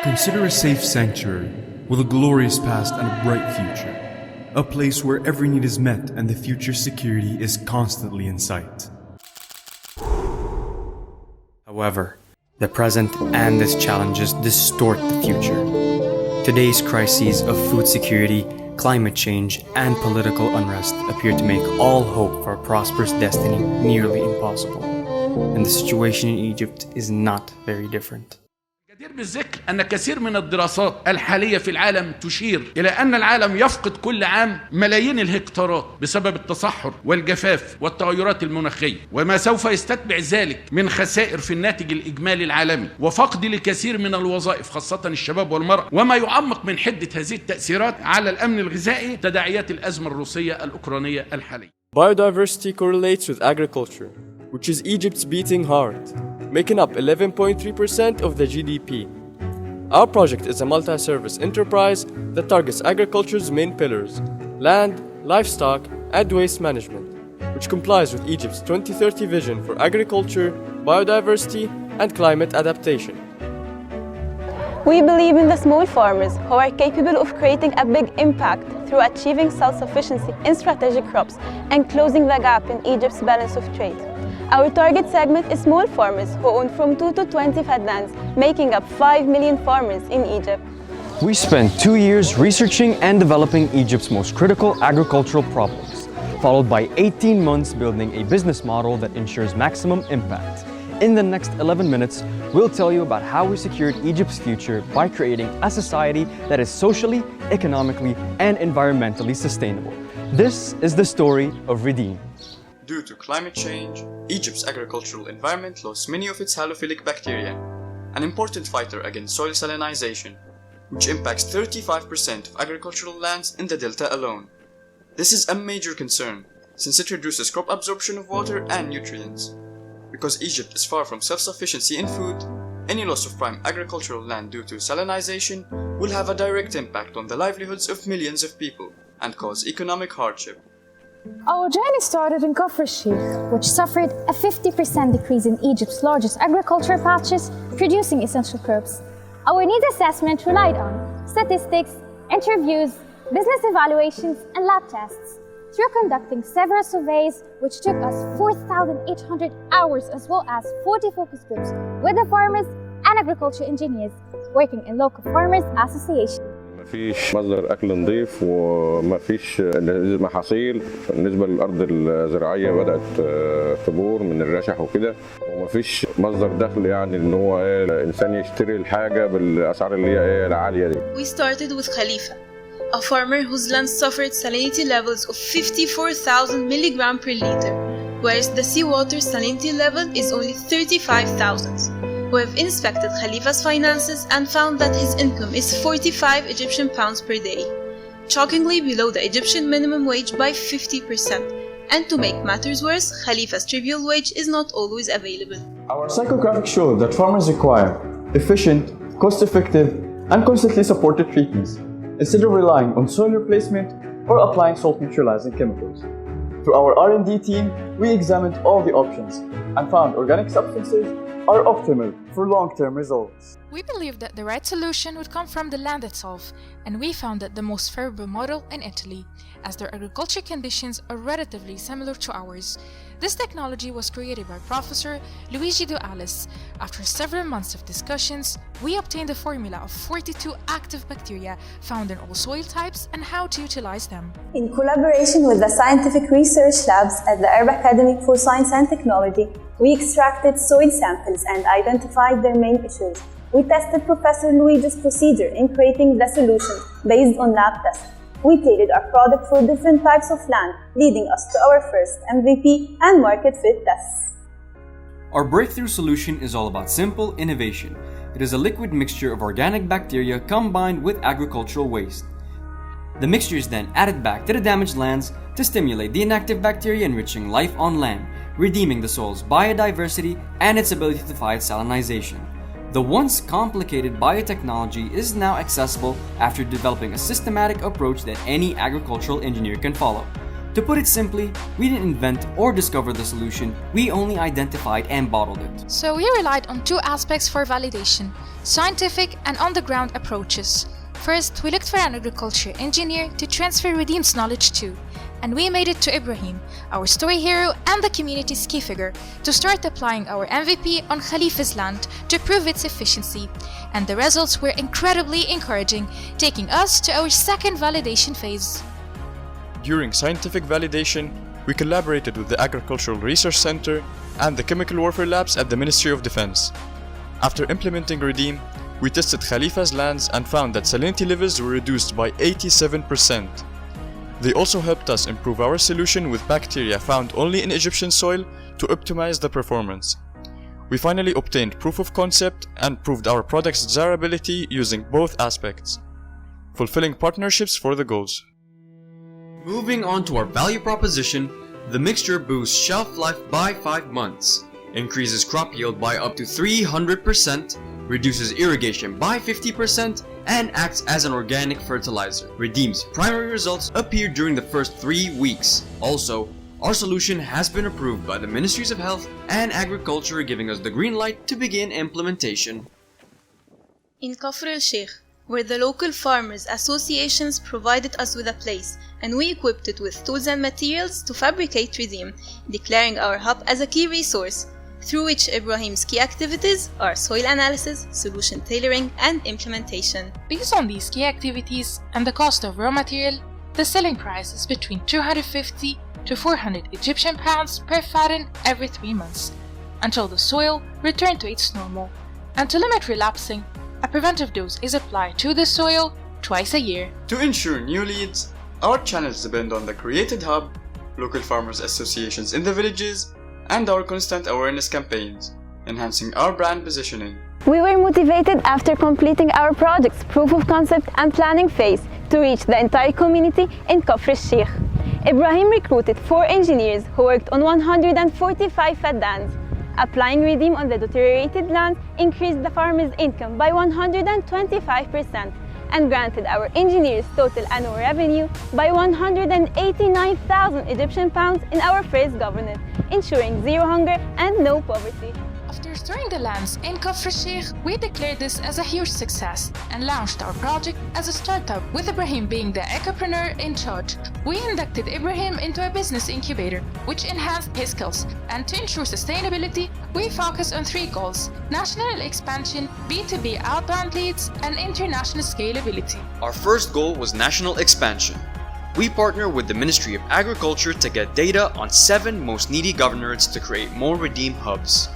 Consider a safe sanctuary with a glorious past and a bright future. A place where every need is met and the future's security is constantly in sight. However, the present and its challenges distort the future. Today's crises of food security, climate change, and political unrest appear to make all hope for a prosperous destiny nearly impossible. And the situation in Egypt is not very different. جدير بالذكر أن كثير من الدراسات الحالية في العالم تشير إلى أن العالم يفقد كل عام ملايين الهكتارات بسبب التصحر والجفاف والتغيرات المناخية، وما سوف يستتبع ذلك من خسائر في الناتج الإجمالي العالمي وفقد لكثير من الوظائف خاصة الشباب والمرأة، وما يعمق من حدة هذه التأثيرات على الأمن الغذائي تداعيات الأزمة الروسية الأوكرانية الحالية. Biodiversity correlates with agriculture, which is Egypt's beating heart, making up 11.3% of the GDP. Our project is a multi-service enterprise that targets agriculture's main pillars: land, livestock, and waste management, which complies with Egypt's 2030 vision for agriculture, biodiversity, and climate adaptation. We believe in the small farmers who are capable of creating a big impact through achieving self-sufficiency in strategic crops and closing the gap in Egypt's balance of trade. Our target segment is small farmers who own from 2 to 20 fadlands, making up 5 million farmers in Egypt. We spent 2 years researching and developing Egypt's most critical agricultural problems, followed by 18 months building a business model that ensures maximum impact. In the next 11 minutes, we'll tell you about how we secured Egypt's future by creating a society that is socially, economically, and environmentally sustainable. This is the story of Redeem. Due to climate change, Egypt's agricultural environment lost many of its halophilic bacteria, an important fighter against soil salinization, which impacts 35% of agricultural lands in the delta alone. This is a major concern, since it reduces crop absorption of water and nutrients. Because Egypt is far from self-sufficiency in food, any loss of prime agricultural land due to salinization will have a direct impact on the livelihoods of millions of people and cause economic hardship. Our journey started in Kafr al-Sheikh, which suffered a 50% decrease in Egypt's largest agricultural patches producing essential crops. Our needs assessment relied on statistics, interviews, business evaluations, and lab tests. Through conducting several surveys, which took us 4,800 hours, as well as 40 focus groups with the farmers and agriculture engineers working in local farmers association. مفيش مصدر أكل نظيف ومفيش محاصيل بالنسبة للأرض الزراعية بدأت تبور من الرشح وكده ومفيش مصدر دخل يعني إن هو الإنسان يشتري الحاجة بالأسعار اللي هي العالية دي. We started with Khalifa, a farmer whose land suffered salinity levels of 54,000 milligrams per liter, whereas the seawater salinity level is only 35,000. We have inspected Khalifa's finances and found that his income is 45 Egyptian pounds per day, shockingly below the Egyptian minimum wage by 50%. And to make matters worse, Khalifa's trivial wage is not always available. Our psychographic showed that farmers require efficient, cost-effective, and constantly supported treatments, instead of relying on soil replacement or applying salt neutralizing chemicals. Through our R&D team, we examined all the options and found organic substances are optimal for long-term results. We believed that the right solution would come from the land itself, and we found that the most favorable model in Italy, as their agriculture conditions are relatively similar to ours. This technology was created by Professor Luigi De Alice. After several months of discussions, we obtained a formula of 42 active bacteria found in all soil types and how to utilize them. In collaboration with the scientific research labs at the Arab Academy for Science and Technology, we extracted soil samples and identified their main issues. We tested Professor Luigi's procedure in creating the solution based on lab tests. We tailored our product for different types of land, leading us to our first MVP and market fit tests. Our breakthrough solution is all about simple innovation. It is a liquid mixture of organic bacteria combined with agricultural waste. The mixture is then added back to the damaged lands to stimulate the inactive bacteria enriching life on land, redeeming the soil's biodiversity and its ability to fight salinization. The once complicated biotechnology is now accessible after developing a systematic approach that any agricultural engineer can follow. To put it simply, we didn't invent or discover the solution, we only identified and bottled it. So we relied on two aspects for validation: scientific and on-the-ground approaches. First, we looked for an agriculture engineer to transfer Redeem's knowledge to, and we made it to Ibrahim, our story hero and the community's key figure, to start applying our MVP on Khalifa's land to prove its efficiency. And the results were incredibly encouraging, taking us to our second validation phase. During scientific validation, we collaborated with the Agricultural Research Center and the Chemical Warfare Labs at the Ministry of Defense. After implementing Redeem, we tested Khalifa's lands and found that salinity levels were reduced by 87%. They also helped us improve our solution with bacteria found only in Egyptian soil to optimize the performance. We finally obtained proof of concept and proved our product's desirability using both aspects, fulfilling partnerships for the goals. Moving on to our value proposition, the mixture boosts shelf life by 5 months, increases crop yield by up to 300%, reduces irrigation by 50%, and acts as an organic fertilizer. Redeem's primary results appear during the first 3 weeks. Also, our solution has been approved by the Ministries of Health and Agriculture, giving us the green light to begin implementation. In Kafr el-Sheikh, where the local farmers associations provided us with a place, and we equipped it with tools and materials to fabricate Redeem, declaring our hub as a key resource, through which Ibrahim's key activities are soil analysis, solution tailoring, and implementation. Based on these key activities and the cost of raw material, the selling price is between 250 to 400 Egyptian pounds per faden every 3 months, until the soil returned to its normal. And to limit relapsing, a preventive dose is applied to the soil twice a year. To ensure new leads, our channels depend on the created hub, local farmers associations in the villages, and our constant awareness campaigns, enhancing our brand positioning. We were motivated after completing our project's proof of concept and planning phase to reach the entire community in Kafr el-Sheikh. Ibrahim recruited 4 engineers who worked on 145 faddans. Applying Redeem on the deteriorated land increased the farmers' income by 125% and granted our engineers total annual revenue by 189,000 Egyptian pounds in our first governance, ensuring zero hunger and no poverty. After touring the lands in Kafr el-Sheikh, we declared this as a huge success and launched our project as a startup, with Ibrahim being the ecopreneur in charge. We inducted Ibrahim into a business incubator, which enhanced his skills. And to ensure sustainability, we focused on 3 goals: national expansion, B2B outbound leads, and international scalability. Our first goal was national expansion. We partner with the Ministry of Agriculture to get data on 7 most needy governorates to create more Redeem hubs.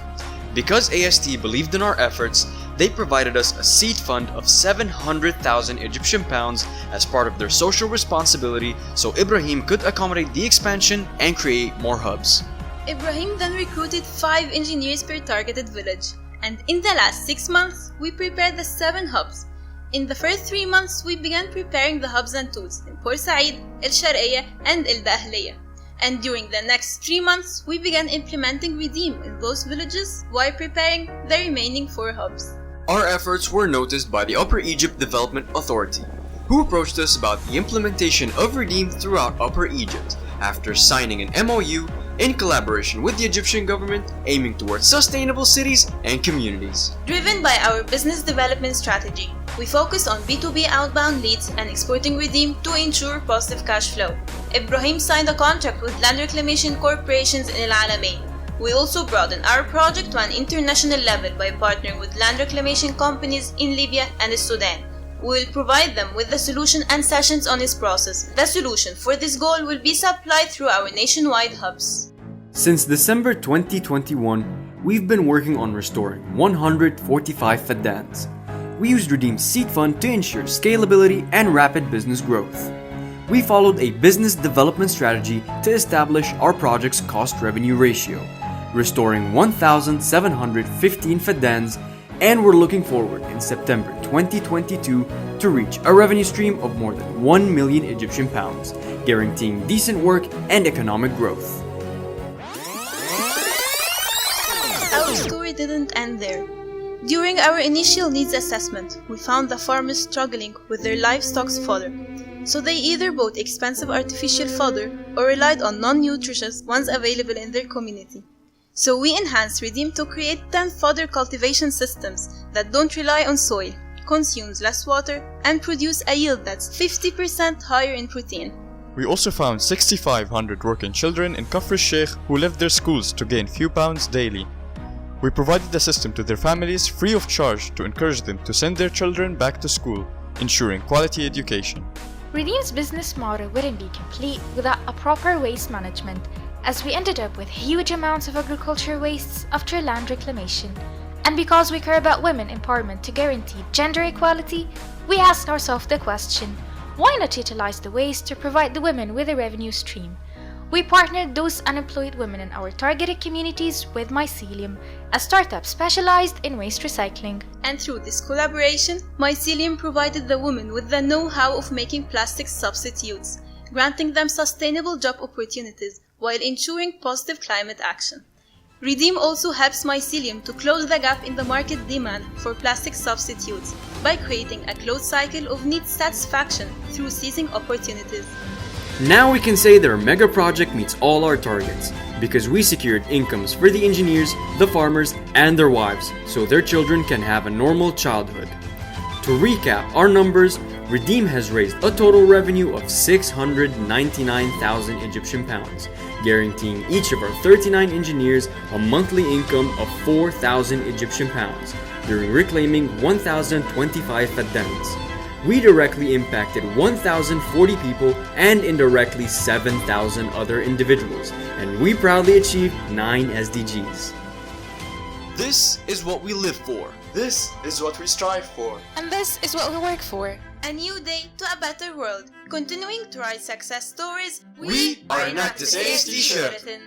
Because AST believed in our efforts, they provided us a seed fund of 700,000 Egyptian pounds as part of their social responsibility, so Ibrahim could accommodate the expansion and create more hubs. Ibrahim then recruited 5 engineers per targeted village, and in the last 6 months, we prepared the 7 hubs. In the first 3 months, we began preparing the hubs and tools in Port Said, El Sharqiyya, and El Dahliya. And during the next 3 months, we began implementing Redeem in those villages while preparing the remaining 4 hubs. Our efforts were noticed by the Upper Egypt Development Authority, who approached us about the implementation of Redeem throughout Upper Egypt after signing an MOU in collaboration with the Egyptian government aiming towards sustainable cities and communities. Driven by our business development strategy, we focused on B2B outbound leads and exporting Redeem to ensure positive cash flow. Ibrahim signed a contract with land reclamation corporations in El Alamein. We also broadened our project to an international level by partnering with land reclamation companies in Libya and the Sudan. We will provide them with the solution and sessions on its process. The solution for this goal will be supplied through our nationwide hubs. Since December 2021, we've been working on restoring 145 faddans. We used Redeem's seed fund to ensure scalability and rapid business growth. We followed a business development strategy to establish our project's cost-revenue ratio, restoring 1,715 faddans, and we're looking forward in September 2022 to reach a revenue stream of more than 1 million Egyptian pounds, guaranteeing decent work and economic growth. Our story didn't end there. During our initial needs assessment, we found the farmers struggling with their livestock's fodder. so they either bought expensive artificial fodder or relied on non-nutritious ones available in their community. So we enhanced Redeem to create 10 fodder cultivation systems that don't rely on soil, consumes less water, and produce a yield that's 50% higher in protein. We also found 6,500 working children in Kafr al-Sheikh who left their schools to gain few pounds daily. We provided a system to their families free of charge to encourage them to send their children back to school, ensuring quality education. Redeem's business model wouldn't be complete without a proper waste management, as we ended up with huge amounts of agriculture wastes after land reclamation. And because we care about women empowerment to guarantee gender equality, we asked ourselves the question, why not utilize the waste to provide the women with a revenue stream? We partnered those unemployed women in our targeted communities with Mycelium, a startup specialized in waste recycling. And through this collaboration, Mycelium provided the women with the know-how of making plastic substitutes, granting them sustainable job opportunities while ensuring positive climate action. Redeem also helps Mycelium to close the gap in the market demand for plastic substitutes by creating a closed cycle of need satisfaction through seizing opportunities. Now we can say that our mega project meets all our targets because we secured incomes for the engineers, the farmers, and their wives so their children can have a normal childhood. To recap our numbers, Redeem has raised a total revenue of 699,000 Egyptian pounds, guaranteeing each of our 39 engineers a monthly income of 4,000 Egyptian pounds during reclaiming 1,025 faddans. We directly impacted 1,040 people and indirectly 7,000 other individuals, and we proudly achieved 9 SDGs. This is what we live for. This is what we strive for. And this is what we work for. A new day to a better world. Continuing to write success stories, We are ENACTUS AAST Sheraton.